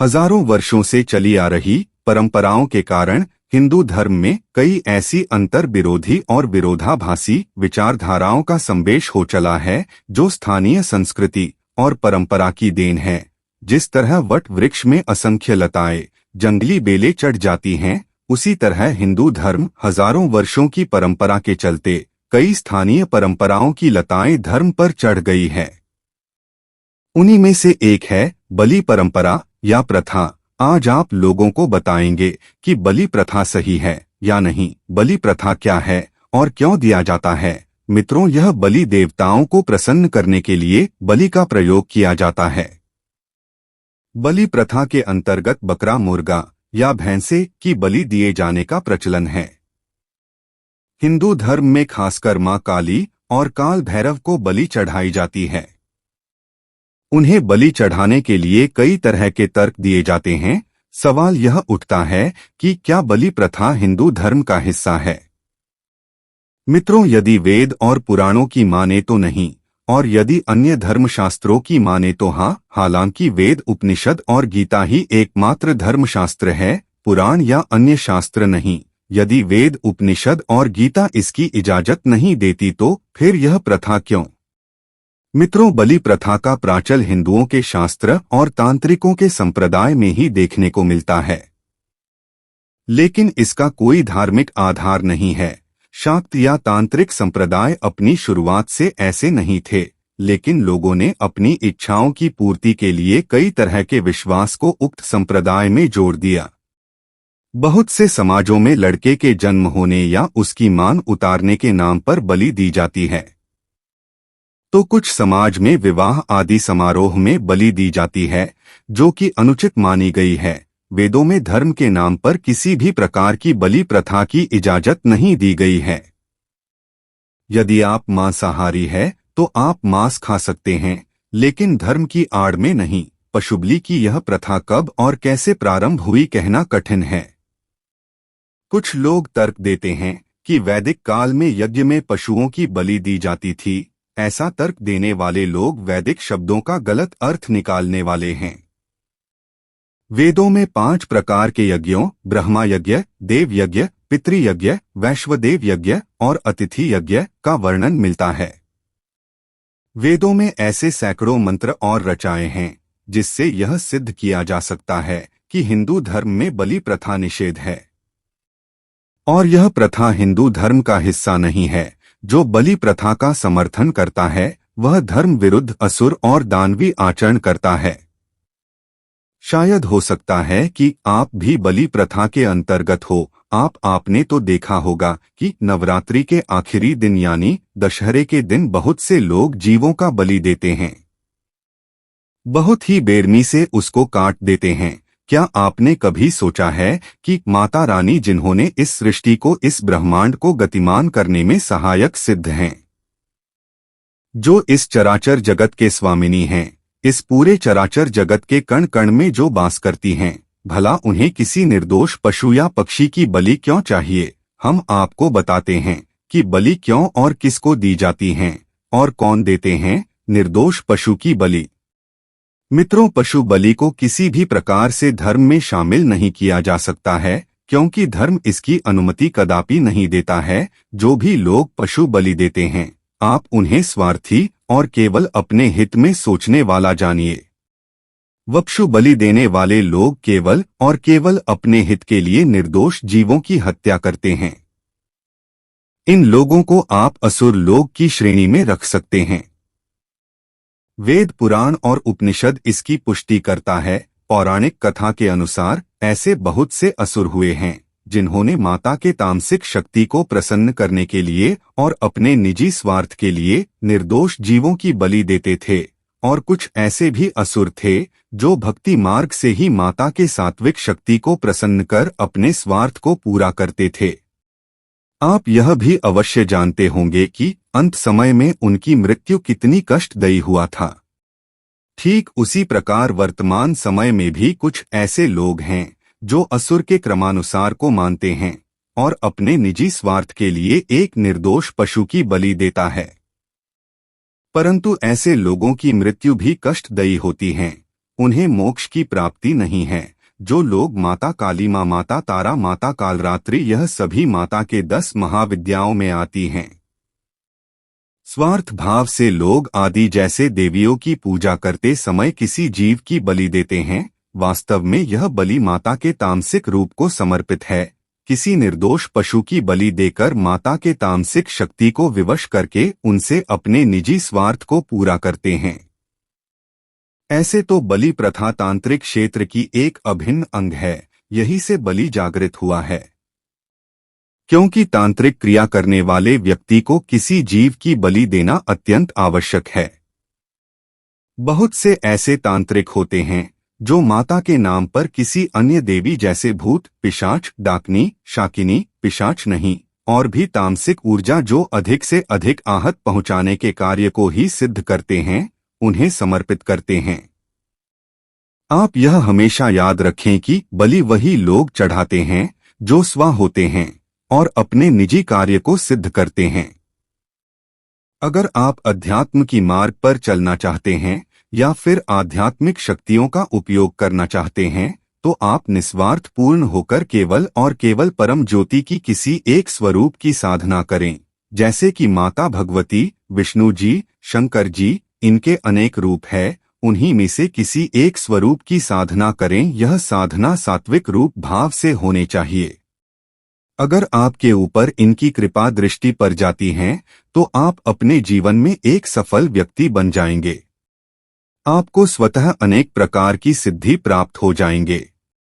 हजारों वर्षों से चली आ रही परंपराओं के कारण हिंदू धर्म में कई ऐसी अंतर विरोधी और विरोधाभासी विचारधाराओं का संवेश हो चला है जो स्थानीय संस्कृति और परंपरा की देन है। जिस तरह वट वृक्ष में असंख्य लताएं, जंगली बेलें चढ़ जाती हैं, उसी तरह हिंदू धर्म हजारों वर्षों की परंपरा के चलते कई स्थानीय परंपराओं की लताएं धर्म पर चढ़ गई है। उन्हीं में से एक है बलि परंपरा या प्रथा। आज आप लोगों को बताएंगे कि बलि प्रथा सही है या नहीं, बलि प्रथा क्या है और क्यों दिया जाता है। मित्रों, यह बलि देवताओं को प्रसन्न करने के लिए बलि का प्रयोग किया जाता है। बलि प्रथा के अंतर्गत बकरा, मुर्गा या भैंसे की बलि दिए जाने का प्रचलन है। हिंदू धर्म में खासकर मां काली और काल भैरव को बलि चढ़ाई जाती है। उन्हें बलि चढ़ाने के लिए कई तरह के तर्क दिए जाते हैं। सवाल यह उठता है कि क्या बलि प्रथा हिंदू धर्म का हिस्सा है? मित्रों, यदि वेद और पुराणों की माने तो नहीं, और यदि अन्य धर्मशास्त्रों की माने तो हाँ। हालांकि वेद, उपनिषद और गीता ही एकमात्र धर्मशास्त्र है, पुराण या अन्य शास्त्र नहीं। यदि वेद, उपनिषद और गीता इसकी इजाजत नहीं देती तो फिर यह प्रथा क्यों? मित्रों, बलि प्रथा का प्राचल हिंदुओं के शास्त्र और तांत्रिकों के संप्रदाय में ही देखने को मिलता है, लेकिन इसका कोई धार्मिक आधार नहीं है। शाक्त या तांत्रिक संप्रदाय अपनी शुरुआत से ऐसे नहीं थे, लेकिन लोगों ने अपनी इच्छाओं की पूर्ति के लिए कई तरह के विश्वास को उक्त संप्रदाय में जोड़ दिया। बहुत से समाजों में लड़के के जन्म होने या उसकी मान उतारने के नाम पर बलि दी जाती है, तो कुछ समाज में विवाह आदि समारोह में बलि दी जाती है, जो कि अनुचित मानी गई है। वेदों में धर्म के नाम पर किसी भी प्रकार की बलि प्रथा की इजाजत नहीं दी गई है। यदि आप मांसाहारी हैं तो आप मांस खा सकते हैं, लेकिन धर्म की आड़ में नहीं। पशुबलि की यह प्रथा कब और कैसे प्रारंभ हुई कहना कठिन है। कुछ लोग तर्क देते हैं कि वैदिक काल में यज्ञ में पशुओं की बलि दी जाती थी। ऐसा तर्क देने वाले लोग वैदिक शब्दों का गलत अर्थ निकालने वाले हैं। वेदों में 5 प्रकार के यज्ञों, ब्रह्मा यज्ञ, देव यज्ञ, पितृयज्ञ, वैश्वदेव यज्ञ और अतिथि यज्ञ का वर्णन मिलता है। वेदों में ऐसे सैकड़ों मंत्र और रचाएं हैं जिससे यह सिद्ध किया जा सकता है कि हिंदू धर्म में बलि प्रथा निषेध है, और यह प्रथा हिंदू धर्म का हिस्सा नहीं है। जो बलि प्रथा का समर्थन करता है वह धर्म विरुद्ध असुर और दानवी आचरण करता है। शायद हो सकता है कि आप भी बलि प्रथा के अंतर्गत हो। आपने तो देखा होगा कि नवरात्रि के आखिरी दिन यानी दशहरे के दिन बहुत से लोग जीवों का बलि देते हैं। बहुत ही बेरहमी से उसको काट देते हैं। क्या आपने कभी सोचा है कि माता रानी, जिन्होंने इस सृष्टि को, इस ब्रह्मांड को गतिमान करने में सहायक सिद्ध हैं, जो इस चराचर जगत के स्वामिनी हैं, इस पूरे चराचर जगत के कण कण में जो वास करती हैं, भला उन्हें किसी निर्दोष पशु या पक्षी की बलि क्यों चाहिए? हम आपको बताते हैं कि बलि क्यों और किसको दी जाती हैं और कौन देते हैं निर्दोष पशु की बलि। मित्रों, पशु बलि को किसी भी प्रकार से धर्म में शामिल नहीं किया जा सकता है, क्योंकि धर्म इसकी अनुमति कदापि नहीं देता है। जो भी लोग पशु बलि देते हैं, आप उन्हें स्वार्थी और केवल अपने हित में सोचने वाला जानिए। पशु बलि देने वाले लोग केवल और केवल अपने हित के लिए निर्दोष जीवों की हत्या करते हैं। इन लोगों को आप असुर लोग की श्रेणी में रख सकते हैं। वेद, पुराण और उपनिषद इसकी पुष्टि करता है। पौराणिक कथा के अनुसार ऐसे बहुत से असुर हुए हैं जिन्होंने माता के तामसिक शक्ति को प्रसन्न करने के लिए और अपने निजी स्वार्थ के लिए निर्दोष जीवों की बलि देते थे, और कुछ ऐसे भी असुर थे जो भक्ति मार्ग से ही माता के सात्विक शक्ति को प्रसन्न कर अपने स्वार्थ को पूरा करते थे। आप यह भी अवश्य जानते होंगे कि अंत समय में उनकी मृत्यु कितनी कष्टदायी हुआ था। ठीक उसी प्रकार वर्तमान समय में भी कुछ ऐसे लोग हैं जो असुर के क्रमानुसार को मानते हैं और अपने निजी स्वार्थ के लिए एक निर्दोष पशु की बलि देता है। परंतु ऐसे लोगों की मृत्यु भी कष्टदायी होती है। उन्हें मोक्ष की प्राप्ति नहीं है। जो लोग माता काली माँ, माता तारा, माता कालरात्रि, यह सभी माता के 10 महाविद्याओं में आती हैं। स्वार्थ भाव से लोग आदि जैसे देवियों की पूजा करते समय किसी जीव की बलि देते हैं। वास्तव में यह बलि माता के तामसिक रूप को समर्पित है। किसी निर्दोष पशु की बलि देकर माता के तामसिक शक्ति को विवश करके उनसे अपने निजी स्वार्थ को पूरा करते हैं। ऐसे तो बलि प्रथा तांत्रिक क्षेत्र की एक अभिन्न अंग है। यही से बलि जागृत हुआ है, क्योंकि तांत्रिक क्रिया करने वाले व्यक्ति को किसी जीव की बलि देना अत्यंत आवश्यक है। बहुत से ऐसे तांत्रिक होते हैं जो माता के नाम पर किसी अन्य देवी जैसे भूत, पिशाच, डाकनी, शाकिनी, पिशाच नहीं, और भी तामसिक ऊर्जा जो अधिक से अधिक आहत पहुंचाने के कार्य को ही सिद्ध करते हैं, उन्हें समर्पित करते हैं। आप यह हमेशा याद रखें कि बलि वही लोग चढ़ाते हैं जो स्व होते हैं और अपने निजी कार्य को सिद्ध करते हैं। अगर आप अध्यात्म की मार्ग पर चलना चाहते हैं या फिर आध्यात्मिक शक्तियों का उपयोग करना चाहते हैं, तो आप निस्वार्थ पूर्ण होकर केवल और केवल परम ज्योति की किसी एक स्वरूप की साधना करें। जैसे कि माता भगवती, विष्णु जी, शंकर जी, इनके अनेक रूप है, उन्हीं में से किसी एक स्वरूप की साधना करें। यह साधना सात्विक रूप भाव से होनी चाहिए। अगर आपके ऊपर इनकी कृपा दृष्टि पड़ जाती है तो आप अपने जीवन में एक सफल व्यक्ति बन जाएंगे। आपको स्वतः अनेक प्रकार की सिद्धि प्राप्त हो जाएंगे।